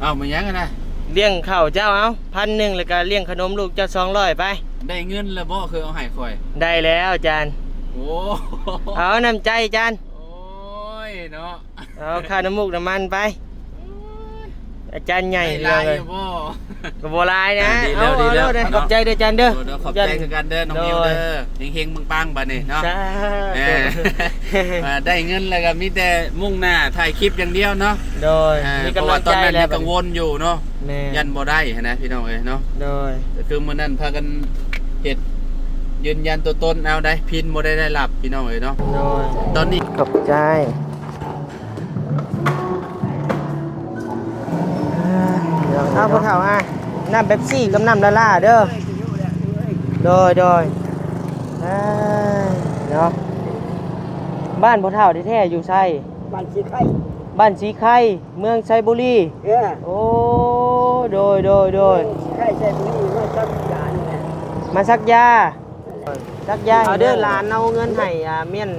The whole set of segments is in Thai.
เอามายังกันนะเลี้ยงข้าวเจ้าเอา1,000แล้วก็เลี้ยงขนมลูกเจ้า200ไปได้เงินแล้วบ่คือเอาให้ข่อยได้แล้วจานโอ้เอาน้ำใจจานโอ้ยเนาะเอาค่าน้ำมูกน้ำมันไปอาจารย์ใหญ่เลยก็บ่ลายนะเอาขอบใจเด้อจานเด้อขอบใจคือกันเด้อน้องมิวเด้อเฮงๆปังๆบัดนี้เนาะได้เงินแล้วก็มีแต่มุ่งหน้าถ่ายคลิปอย่างเดียวเนาะโดยมีกำลังใจแล้วกังวลอยู่เนาะยันบ่ได้นะพี่น้องเอ้ยเนาะโดยคือมื้อนั้นพากันเฮ็ดยืนยันตัวตนเอาได้พินบ่ได้หลับพี่น้องเอ้ยเนาะโดยตอนนี้ขอบใจเอาพวกเขาน้ำเป๊ปซี่กับน้ำลาล่าเด้อโดยเนาะบ้านพ่อเฒ่าแท้ๆอยู่ไสบ้านสีไข่เมืองไซบุรีโอ้โดยสีไข่ไซบุรีมาสักยาเนี่ยมาสักยาเอาเด้อหลานเอาเงินให้เมียน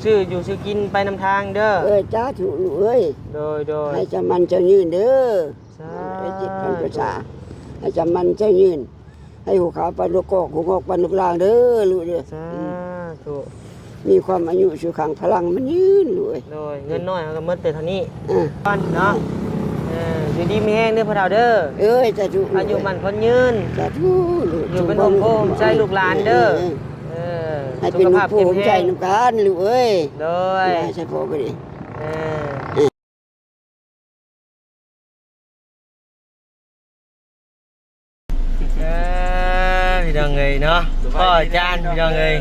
ซื้ออยู่ซื้อกินไปนำทางเด้อจ้าถูกเอ้ยโดยให้จะมันจะยืนเด้อให้จิตพันประชาให้จะมันจะยืนให้หูขาวปานลูกกอกหูงอกปานลูกลางเด้อลูกเด้อถูกมีความอายุสุขังพลังมันยืนลูกโดยเงินน้อยก็หมดแต่เท่านี้ก่อนเนาะอยู่ดีมีแห้งเด้อพ่อเฒ่าเด้อจะถูกอายุมันคนยืนจะถูกอยู่เป็นองค์โอมใจลูกหลานเด้อให้เป็นลูกภูมิใจน้ำกันลูกเอ้ยโดยใช่พ่อไปดิพี่น้องเอ้ยเนาะพ่ออาจารย์พี่น้องเอ้ย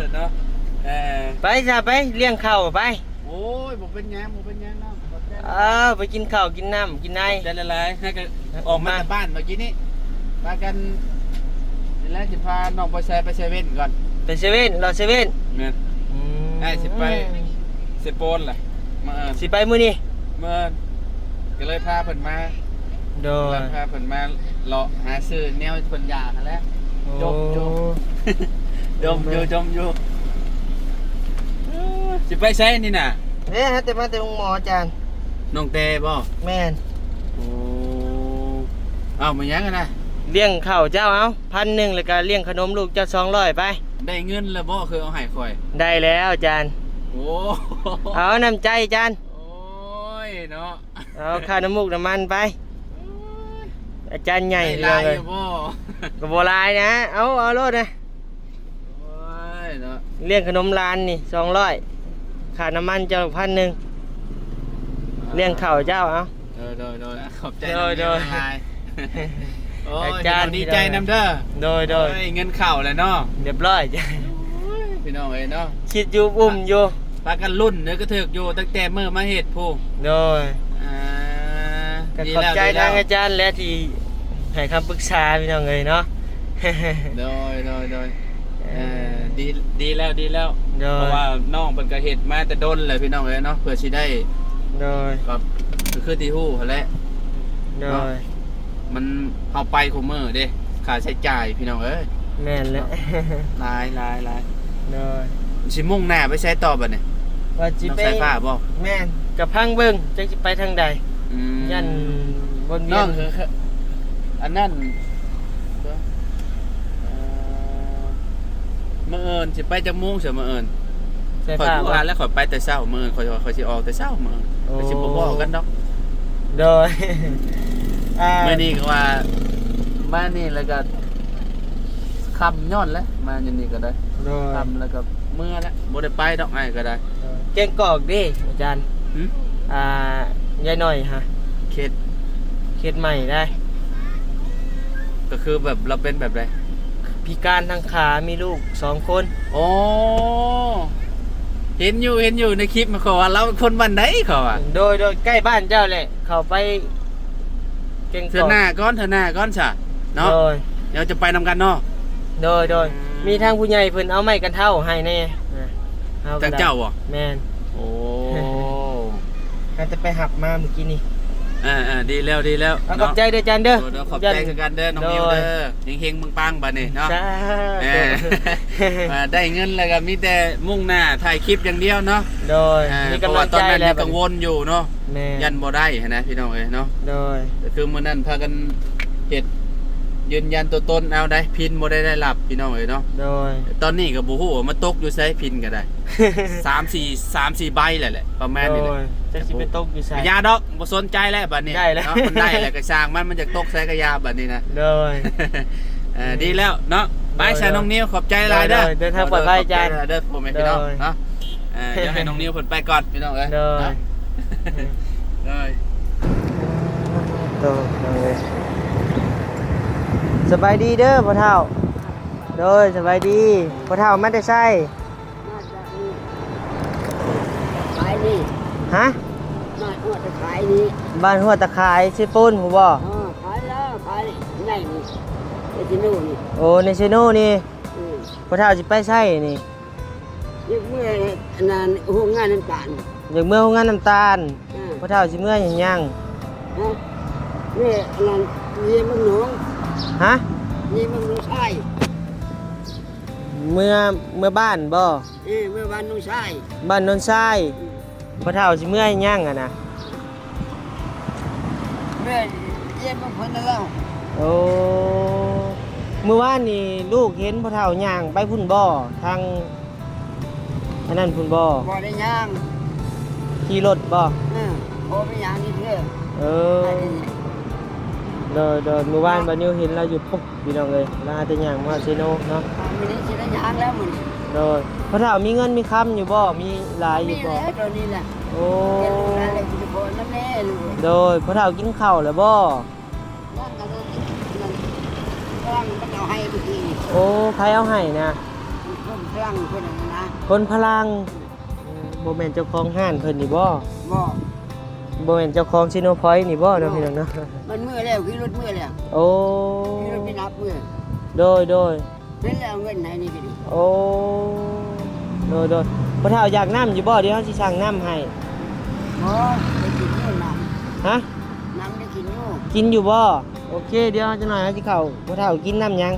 ไปจ้ะไปเลี้ยงข้าวไปโอ้ยบ่เป็นยังเนาะไปกินข้าวกินน้ำกินไนได้หลายๆให้กันออกมาจากบ้านเมื่อกี้นี้มากันแล้วจะพาน้องไปเซเว่นก่อนไปเซเว่นรอเซเว่นเนี่ยสิไปเซโปนแหละสิไปมื้อนี้ก็เลยพาเพิ่นมาโดยพาเพิ่นมาเลาะหาซื้อแนวเพิ่นอยากแล้วจมอยู่สิไปไสนี่น่ะฮะแต่มาแต่โรงหมออาจารย์น้องเตบ่แม่นโอ้เอามายังกันนะเลี้ยงข้าวเจ้าเอา1,000แล้วก็เลี้ยงขนมลูกเจ้า200ไปได้เงินแล้วบ่คือเอาให้ข่อยได้แล้วอาจารย์โอ้เอาน้ำใจอาจารย์โอ้ยเนาะเอาค่าน้ำมูกน้ำมันไปอาจารย์ใหญ่เลยก็บ่ลายนะเอาโลดนะเลี้ยงขนมร้านนี่200ค่าน้ำมันเจ้า1,000เลี้ยงข้าวเจ้าเอาโดยขอบใจโดยอาจารย์ดีใจนำเด้อโดยเงินเข้าแล้วเนาะเรียบร้อยจ้ะพี่น้องเอ้ยเนาะคิดอยู่อุ้มอยู่ปากันรุ่นเนื้อกระเถิกอยู่ตั้งแต่เมื่อมาเฮ็ดผู้โดยขอบใจทางอาจารย์และที่ให้คำปรึกษาพี่น้องเอ้ยเนาะโดยดีแล้วเพราะว่าน้องเป็นกระเฮ็ดมาแต่ดนเลยพี่น้องเอ้ยเนาะเพื่อสิได้โดยก็คือที่ฮู้แหละโดยมันเอาไปคุมมือเด้ค่าใช้จ่ายพี่น้องเอ้ยแม่นแล้วหลายโดยสิมุ่งหน้าไปใช้ต่อบัดนี้ว่าสิไปสายฟ้าบ่แม่นกับพังเบิ่งจักสิไปทางใดยันบนเวียนอันนั้นมื้ออื่นสิไปจักโมงสิมื้ออื่นข่อยว่าแล้วข่อยไปแต่เช้ามื้ออื่นข่อยสิออกแต่เช้ามื้อข่อยสิบ่บอกกันดอกโดยมื้อนี้ก็ว่ามานี่แล้วก็คำย้อนแล้วมาอยู่นี่ก็ได้คำแล้วก็เมื่อแล้วบ่ได้ไปดอกไอ้ก็ได้แกงกอกดิอาจารย์ยายหน่อยฮะเคสใหม่ได้ก็คือแบบเราเป็นแบบไรพิการทางขามีลูก2 คนโอ้เห็นอยู่ในคลิปมาขอว่าเราเป็นคนบ้านไหนเขาอ่ะโดยใกล้บ้านเจ้าแหละเขาไปเก่งเธอหน้าก้อนซะเนาะเดี๋ยวจะไปนำกันเนาะโดยมีทางผู้ใหญ่เพิ่นเอาไม้กันเท่าให้แน่จากเจ้าบ่แม่นโอ้อาจจะไปหักมาเมื่อกี้นี่ ดีแล้ว ขอบใจเด้อจันเด้อ เดี๋ยวขอบใจคือกันเด้อน้องนิวเด้อเฮงๆปังๆบัดนี้เนาะ จ้า ได้เงินแล้วก็มีแต่มุ่งหน้าถ่ายคลิปอย่างเดียวเนาะ โดยมีกำลังใจ ตอนนั้น แล้ว กังวลอยู่เนาะ แม่ ยันบ่ได้นะพี่น้องเอ้ยเนาะ โดย คือมื้อนั้นพากันเฮ็ดยืนยันตัวตนเอาได้พินบ่ได้รับพี่น้องเอ้ยเนาะ โดย ตอนนี้ก็บ่ฮู้ว่ามาตกอยู่ไสพินก็ได้ 3-4 ใบแหละประมาณนี้แหละ จะสิไปตกอยู่ไส ยาดอกบ่สนใจแล้วบัดนี้ ได้แล้ว เนาะมันได้แล้วก็สร้างมันจะตกใส่กระยาบัดนี้นะ โดย ดีแล้วเนาะบายชาน้องนิวขอบใจหลายเด้อ เดินทางปลอดภัยจ้า เด้อผมพี่น้องเนาะเดี๋ยวให้น้องนิวเพิ่นไปก่อนพี่น้องเอ้ย โดย ได้ โดยสบายดีเด้อพ่อเฒ่าโดยสบายดีพ่อเฒ่าไม่ได้ใช่ ขายนี่ ฮะ มาอวดขายนี่ บ้านหัวตะไคร้ชิปุ้นหูบ่ ขายแล้วขายนี่นี่ไอ้ที่นู่นนี่ โอ้ในชิโน่นี่พ่อเฒ่าสิไปใช่นี่ ยังเมื่ออันนั้นโรงงานน้ำตาล อย่างเมื่อโรงงานน้ำตาลพ่อเฒ่าสิเมื่อหยัง นี่อันนั้นเยี่ยมมึงหนู ฮะ เยี่ยมมึงหนูชาย เมื่อบ้านบ่ เมื่อวันหนูชาย บ้านโนนทรายพ่อเฒ่าสิเมื่อหยังอ่ะนะ เมื่อเยี่ยมมึงคนแล้ว โอ้เมื่อวานนี่ลูกเห็นพ่อเฒ่าย่างไปพุ่นบ่ทางอันนั้นพุ่นบ่ บ่ได้ย่าง ขี่รถบ่ โอ้ไปย่างนี่เพื่อ เออเดินเมื่อวานบานิวเห็นเราอยู่ปุ๊บพี่น้องเลยลาแต่ย่างมาเซโนเนาะ ไม่ได้สิได้ย่างแล้วมึง โดยพ่อเฒ่ามีเงินมีคำอยู่บ่มีหลายอยู่ มี บ่ แล้วตอนนี้แหละ โอ้ เรียนรู้อะไรกินโบนนั่นแน่ลูก โดยพ่อเฒ่ากินข้าวแล้วบ่ นั่นก็เลยนั่นพลังมันเอาให้ทุกที โอ้ใครเอาให้นะ คนพลังคนนั้นนะ คนพลังบ่แม่นเจ้าของห้านเพิ่นนี่บ่ บ่ บ่แม่นเจ้าของซิโนพอยต์นี่บ่เนาะพี่น้องเนาะ มันเมื่อแล้วขี่รถเมื่อแล้ว โอ้ ขี่รถไปนับเมื่อ โดย เป็นแล้วเงินไหนนี่ก็ดี โอ้โดยพ่อเฒ่าอยากน้ำอยู่บ่เดี๋ยวเฮาสิสั่งน้ำให้ บ่ได้กินอยู่น้ ฮะ ำน้ำได้กินอยู่ กินอยู่บ่โอเคเดี๋ยวจังหน่อยเฮาสิเข้าพ่อเฒ่ากินน้ำหยัง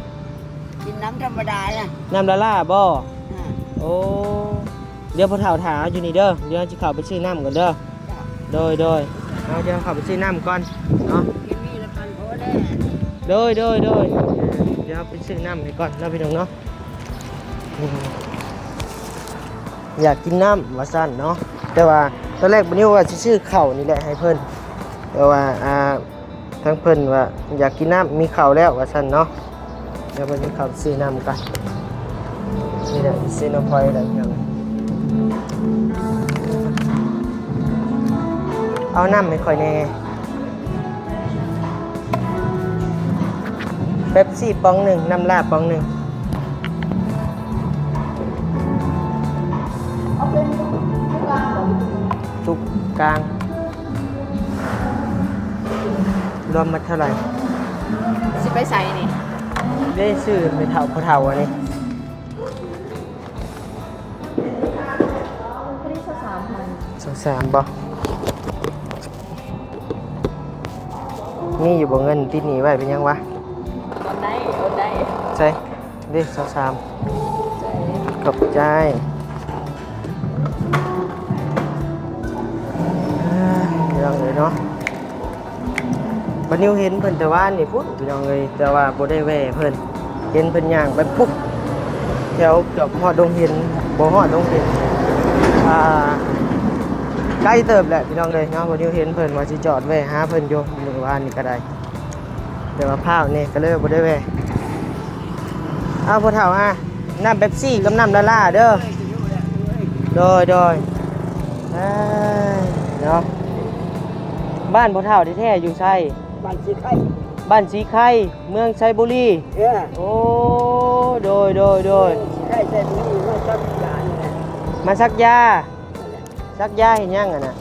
กินน้ำธรรมดาน่ะ น้ำละล่าบ่ อ่า โอ้เดี๋ยวพ่อเฒ่าถาอยู่นี่เด้อเดี๋ยวเฮาสิเข้าไปซื้อน้ำก่อนเด้อ จ้ะ โดยเอาเดี๋ยวเข้าไปซื้อน้ำก่อนเนาะ กินมีละพันพอได้ โดยเดี๋ยวไปซื้อน้ำให้ก่อนเนาะพี่น้องเนาะอยากกินน้ำว่าซั่นเนาะแต่ว่าตอนแรกบ่นี้ว่าสิซื้อข้าวนี่แหละให้เพิ่นแต่ว่าทั้งเพิ่นว่าอยากกินน้ำมีข้าวแล้วว่าซั่นเนาะเดี๋ยวเพิ่นสิเข้าไปซื้อน้ำกันนี่แหละซื้อน้ำพอยแล้วพี่น้องเอาน้ำให้ค่อยแน่เป๊ปซี่ปองหนึ่งน้ำลาดปองหนึ่งทุกกลางรวมมาเท่าไหร่ สิไปใส่นี่ ได้ซื้อไปเท่าพอเท่าอันนี้ ไม่ได้3,000 23บ่นี่อยู่บ่เงินติดหนีไว้เป็นยังวะ เอาได้ ใช่ดิ23 ใส่ ขอบใจพี่น้องเลยเนาะบัดนิวเห็นเพิ่นแต่ว่านี่พุ่นพี่น้องเลยแต่ว่าบ่ได้แว่เพิ่นเห็นเพิ่นย่างไปปุ๊บแถวเกือบฮอดดงเห็นบ่ฮอดดงเห็นใกล้เติบแหละพี่น้องเลยเนาะบัดนิวเห็นเพิ่นว่าสิจอดแว่หาเพิ่นอยู่มื้อวานนี่ก็ได้แต่ว่าพร้าวนี่ก็เลยบ่ได้แว่เอาพ่อเฒ่าน้ำเป๊ปซี่กับน้ำละล่าเด้อโดยเนาะบ้านพ่อเฒ่าแท้ๆอยู่ไส บ้านสิไข่ บ้านสีไข่เมืองไซบุรีโอ้โดย สิไข่ใส่บุหรี่มาจับยานี่แหละ มาซักยาเห็นยังอ่ะนะ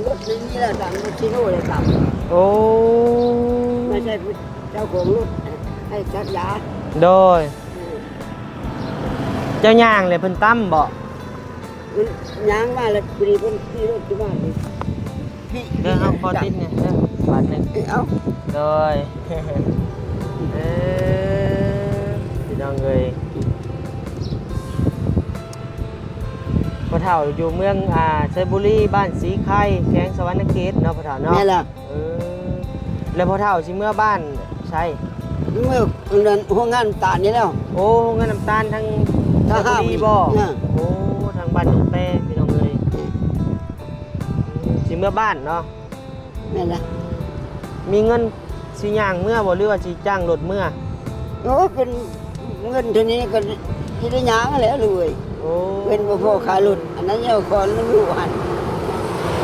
รถนี่แหละสั่งรถชิโน่เลยสั่ง โอ้ ไม่ใช่เจ้าของรถให้จับยา โดยเจ้าย่างเลยเพิ่นตั้มบ่ ยางมาแล้วพอดีเพิ่นขี่รถที่บ้านนี่พี่ เด้อเอาพอติดเนี่ยเด้อบาท โดย พี่น้องเลยพ่อเฒ่าอยู่เมืองชัยบุรีบ้านสีไข่แข้งสวรรณเขตเนาะพ่อเฒ่าเนาะ แม่ล่ะ แล้วพ่อเฒ่าสิเมื่อบ้านใช่ เมื่อเดือนหัวงานตานี่แล้ว โอ้เงินน้ำตาลทั้ง ถ้า ชัย ห้า บุรีบ่ เนี่ย โอ้ทางบ้านหนองแปพี่น้องเลยสิเมื่อบ้านเนาะ แม่ล่ะ มีเงินสิย่างเมื่อบ่หรือว่าสิจ้างรถเมื่อ โอ้เป็นเงินเท่านี้ก็ที่ได้หยางแล้วเลย โอ้ เป็นพ่อขายรถอันนั้นเอาคนมันรู้หัน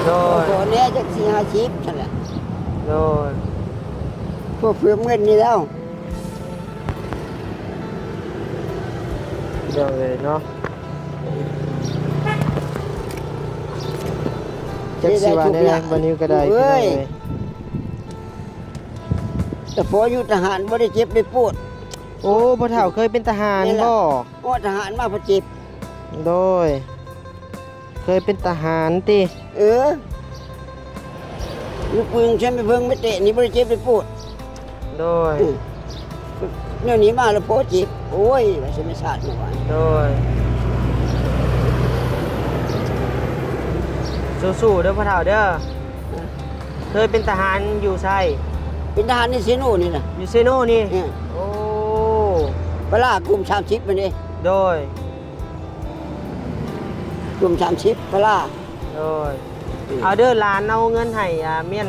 โดย คนนี้จะ4-5 นั่นแหละ โดย พวกเพื่อเงินนี่แล้ว เดี๋ยวเลยเนาะจักสิว่าได้วันนี้ก็ได้พี่น้องเลย แต่พออยู่ทหารบ่ได้เจ็บได้ปวด โอ้พ่อเฒ่าเคยเป็นทหาร นี่แหละ บ่ เพราะทหารมาพอเจ็บ โดย เคยเป็นทหารติ ลูกปืนใช้ไม่เพิ่งไม่เตะนี่บ่ได้เจ็บได้ปวด โดย เนี่ยหนีมาแล้วพอเจ็บโอ้ยว่าสิไม่สาดเมื่อวาน โดยสู้ๆเด้อพ่อเฒ่าเด้อเคยเป็นทหารอยู่ไส เป็นทหารในเซโนนี่น่ะ อยู่เซโนนี่ เนี่ย โอ้ เวลากลุ่ม30มันนี่ โดย กลุ่ม30เวลา โดยเอาเด้อหลานเอาเงินให้เมียน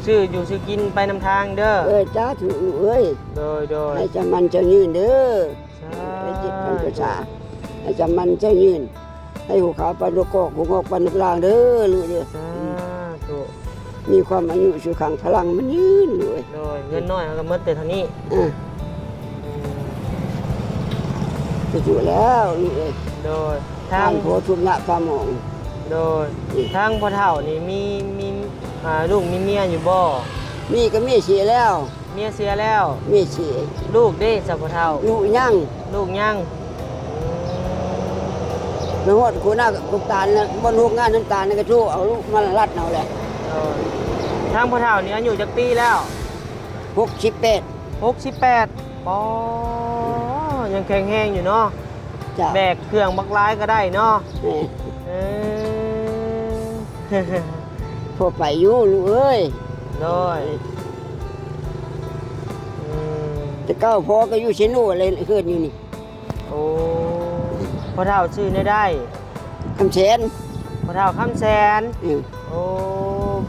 ซื้ออยู่ซื้อกินไปนำทางเด้อ จ้าถูกเอ้ย โดยโดย ให้จำมันเจ้ายืนเด้อ สา ให้จิตเป็นประชาให้จำมันเจ้ายืนให้หูขาวปันลูกกอกหูงอกปันลูกลางเด้อลูกเด้อ สาธุ มีความอายุสุขังพลังมันยืนเลย โดยเงินน้อยเขาก็หมดแต่เท่านี้ จะอยู่แล้วลูกเอ้ย โดย ทา ทาง ง โพทุมละปลาหมอง โดยทางพ่อเฒ่านี่มีลูกมีเมียอยู่บ่ มีก็มีเสียแล้ว เมียเสียแล้ว มีเสีย ลูกเด้สัพพ่อเฒ่า ลูกยั่ง ลูกยัง นวดกูหน้ากุกตาลนะบนลูกงานน้ำตาลนี่ก็ชู้เอาลูกมาลัดเอาแหละ โดยทางพ่อเฒ่านี่อายุจักปีแล้ว 68 68ปอยังแข็งแรงอยู่เนาะ จ้ะ แบกเครื่องบักร้ายก็ได้เนาะ เอ้ย เออ พอไปอยู่ลูกเอ้ย โดยอืม แต่เก้าพอก็อยู่เชนูอะไรเกิดอยู่นี่ โอ้พ่อเฒ่าชื่อได้ คำแสน พ่อเฒ่าคำแสน อืม โอ้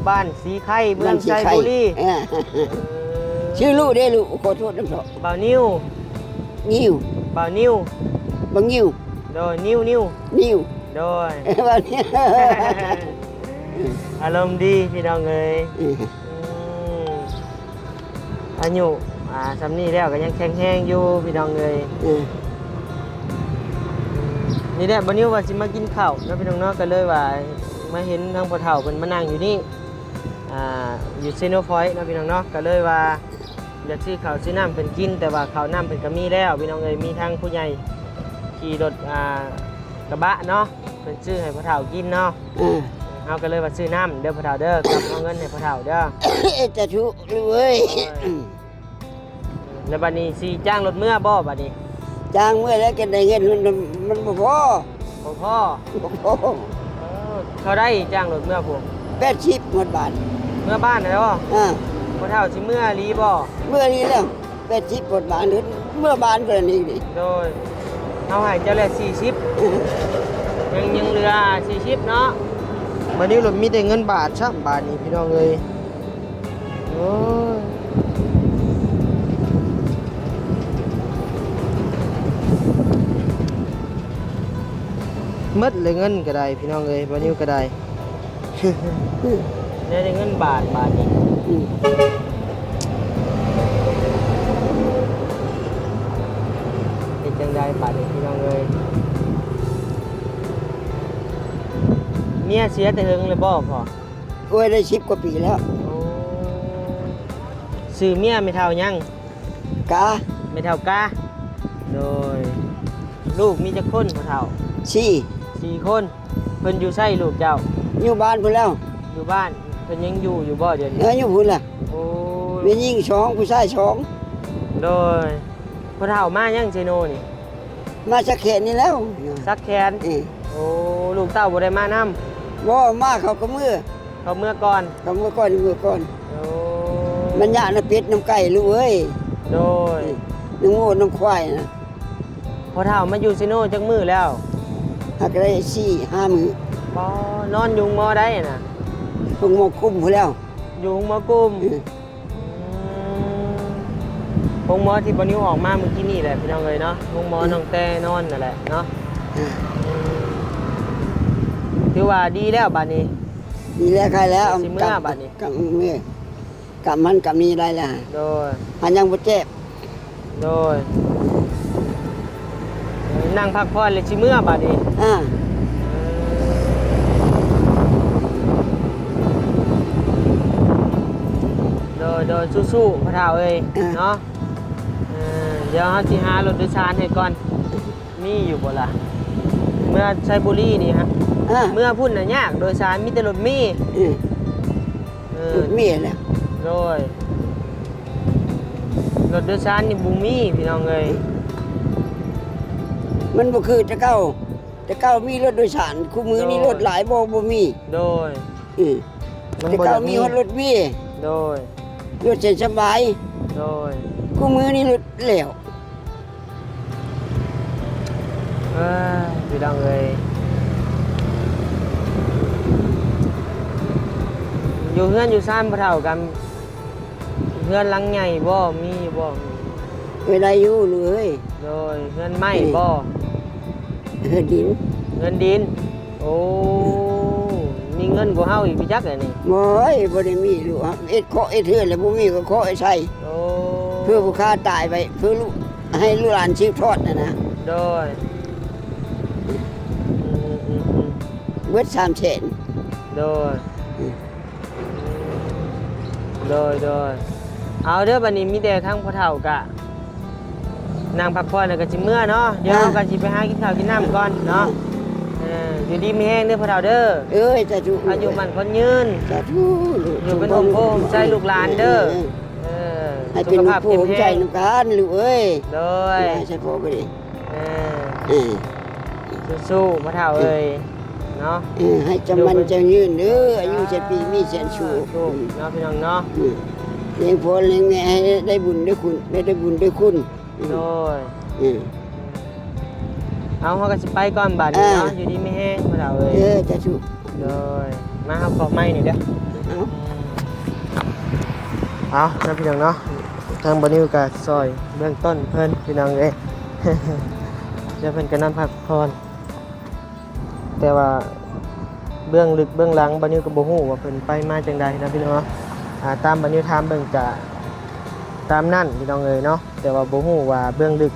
บ้านสีไข่เมืองชัยบุรี เออชื่อลูกเด้ลูกขอโทษน้ำเถาะ บ่าวนิ้ว งิ้ว บ่าวนิ้ว บางงิ้ว โดยนิ้ว นิ้ว โดย บางนิ้ว อารมณ์ดีพี่น้องเอ้ยอายุสำนี้แล้วก็ยังแข็งแรงอยู่พี่น้องเอ้ยนี่แหละบ่นิ้วว่าสิมากินข้าวเนาะพี่น้องเนาะก็เลยว่ามาเห็นทางพ่อเฒ่าเพิ่นมานั่งอยู่นี่อยู่เซโนพอยต์เนาะพี่น้องเนาะก็เลยว่าอยากซื้อข้าวซื้อน้ำเพิ่นกินแต่ว่าข้าวน้ำเพิ่นก็มีแล้วพี่น้องเอ้ยมีทางผู้ใหญ่ขี่รถกระบะเนาะเพิ่นซื้อให้พ่อเฒ่ากินเนาะเอาก็เลยว่าซื้อน้ำเด้อพ่อเฒ่าเด้อกลับเอาเงินให้พ่อเฒ่าเด้อ จะทุกลูกเอ้ย แล้วบัดนี้สิจ้างรถเมื่อบ่บัดนี้ จ้างเมื่อแล้วกันได้เงินมันบ่พอ บ่พ่อ บ่พอ เขาได้จ้างรถเมื่อผม 80หมดบาท เมื่อบ้านแล้วบ่ อ่า พ่อเฒ่าสิเมื่อลีบ่ เมื่อนี้แล้ว80หมดบาทหรือเมื่อบานก็นี่ดิ โดยเอาให้เจ้าแหละ40ยังเหลือ40เนาะ วันนี้เรามีแต่เงินบาทช่ำบาทนี่พี่น้องเอ้ยโอ้ยหมดเลยเงินก็ได้พี่น้องเอ้ยวันนี้ก็ได้ ได้เงินบาทนี่ เป็นจังได้บาทนี่พี่น้องเอ้ยเมียเสียแต่เฮิงเลยบ่พอ โอ้ยได้10กว่าปีแล้ว โอ้ซื้อเมียไม่เท่ายัง กะ ไม่เท่ากาโดยลูกมีจักคนพ่อเฒ่า สี่ 4 คนเพิ่นอยู่ไสลูกเจ้า อยู่บ้านพุ่นแล้ว อยู่บ้านเพิ่นยังอยู่บ่เดี๋ยวนี้ อยู่พุ่นล่ะ โอ้ มียิ่งช้องผู้ชายช้อง โดยพ่อเฒ่ามายังเซโนนี่ มาสักแขนนี่แล้ว ซักแขน เออ โอ้ลูกเต้าบ่ได้มานํ บ่มาเขาก็มือ เขาเมื่อก่อน เขามือก่อนมือก่อน โอ้ มันยากนะเป็ดน้ำไก่ลูกเอ้ย โดย น้ำโง่น้ำควายนะ พ่อเฒ่ามาอยู่เซโนจักมื้อแล้ว หากได้4-5 มื้อ บ่นอนอยู่หมอได้น่ะ เพิ่งหมอคุ้มพุ่นแล้ว อยู่หมอกุม เออ พงหมอที่บนิ้วออกมาเมื่อกี้นี่แหละพี่น้องเลยเนาะพงหมอน้องแต่นอนนั่นแหละเนาะถือว่าดีแล้วบัดนี้ นี่แหละใครแล้ว สิมื้อบัดนี้ กับมื้อกับมันกับนี่ได้แล้ว โดย มันยังบ่เจ็บ โดยนั่งพักผ่อนเลยชิเมื่อบัดนี้ อ่า โดยสู้ๆพระเฒ่าเอ้ยเนาะเดี๋ยวเขาสิหารถโดยสารให้ก่อนมีอยู่บ่ล่ะเมื่อไซบุรีนี่ฮะ อ่า เมื่อพุ่นน่ะยากโดยสารมีแต่รถมี จุดเมียแล้ว โดยรถโดยสารนี่บุมีพี่น้องเอ้ย มันบ่คือแต่เก้ามีรถโดยสารคู่มือนี่รถหลายบ่มี โดย มัน แต่ บ่ เก้า ได้ มีฮอดรถมี โดย รถเส้นสบาย โดย คู่มือนี่รถเหลว พี่น้องเอ้ยอยู่เฮือนอยู่ซ่านบ่เท่ากันเฮือนหลังใหญ่บ่มีบ่ เวลาอยู่เลย โดยเฮือนไม้บ่ ดิน เงินดินโอ้มีเงินกว่าเฮาอีกพี่จักเลยนี่ บ่บ่ได้มีลูกเอ็ดเคาะเอ็ดเทือนแล้วบ่มีก็เคาะไอ้ใส่ โอ้ เพื่อผู้ค้าตายไปเพื่อลูกให้ลูกหลานสืบทอดนะ โดยอืม เบิด3 แสน โดยเอาเด้อบัดนี้มีแต่ทั้งพ่อเฒ่ากะนางพักผ่อนแล้วก็สิเมื่อเนาะเดี๋ยวเราก็สิไปหากินข้าวกินน้ำก่อนเนาะอยู่ดีมีแห้งเด้อพ่อเฒ่าเด้อ เอ้ยสาธุ อายุมันคนยืน สาธุ อยู่เป็นองค์โพมใจลูกหลานเด้อให้เป็น สุขภาพ ผู้ เข้ม ใจ แข็ง น้ำกันลูกเอ้ย โดย ใช่พ่อก็ดี สู้ๆพ่อเฒ่าเอ้ยเนาะ ให้จำมันจะยืนเด้ออายุจะปีมีแสนชู ถูกเนาะพี่น้องเนาะ เลี้ยงพ่อเลี้ยงแม่ให้ได้บุญได้คุณได้บุญได้คุณ โดยเอาเขาก็สิไปก่อนบัดนี้เนาะอยู่ดีไม่แห้งพ่อเฒ่าเอ้ย จะชู โดยมาเอาขอบไม้หน่อยเด้อ เอา เอานะพี่น้องเนาะทางบนิวกาซอยเบื้องต้นเพิ่นพี่น้องเอ้ย เดี๋ยวเพิ่นก็นอนพักผ่อนแต่ว่าเบื้องลึกเบื้องหลังบนิวก็บ่ฮู้ว่าเพิ่นไปมาจังใดนะพี่น้องเนาะตามบนิวถามเบิ่งจะตามนั่นพี่น้องเอ้ยเนาะแต่ว่าบ่ฮู้ว่าเบื้องลึก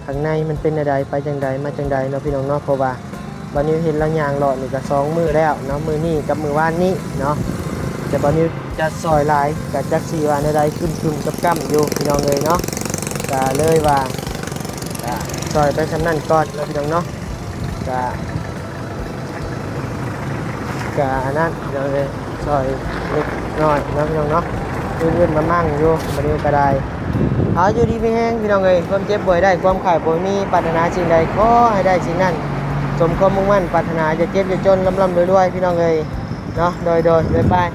ข้างในมันเป็นอะไรไปจังใดมาจังใดเนาะพี่น้องเนาะเพราะว่าบนิวเห็นแล้วย่างเลาะนี่ก็2มื้อแล้วเนาะมื้อนี้กับมื้อวานนี้เนาะแต่บนิวจะซอยหลายก็จักสิว่าใดๆคึมๆกับกั้มอยู่พี่น้องเอ้ยเนาะก็เลยว่าซอยไปสำนั่นก่อนเนาะพี่น้องเนาะก็อันนั้นพี่น้องเอ้ยซอยเล็กน้อยเนาะพี่น้องเนาะเลื่อนๆมามั่งอยู่บนิวก็ได้เอาอยู่ดีไม่แห้งพี่น้องเอ้ยความเจ็บป่วยได้ความไข้ป่วยมีปรารถนาสิ่งใดขอให้ได้สิ่งนั้นสมความมุ่งมั่นปรารถนาจะเจ็บจะจนร่ำๆรวยๆพี่น้องเอ้ยเนาะโดยบ๊ายบาย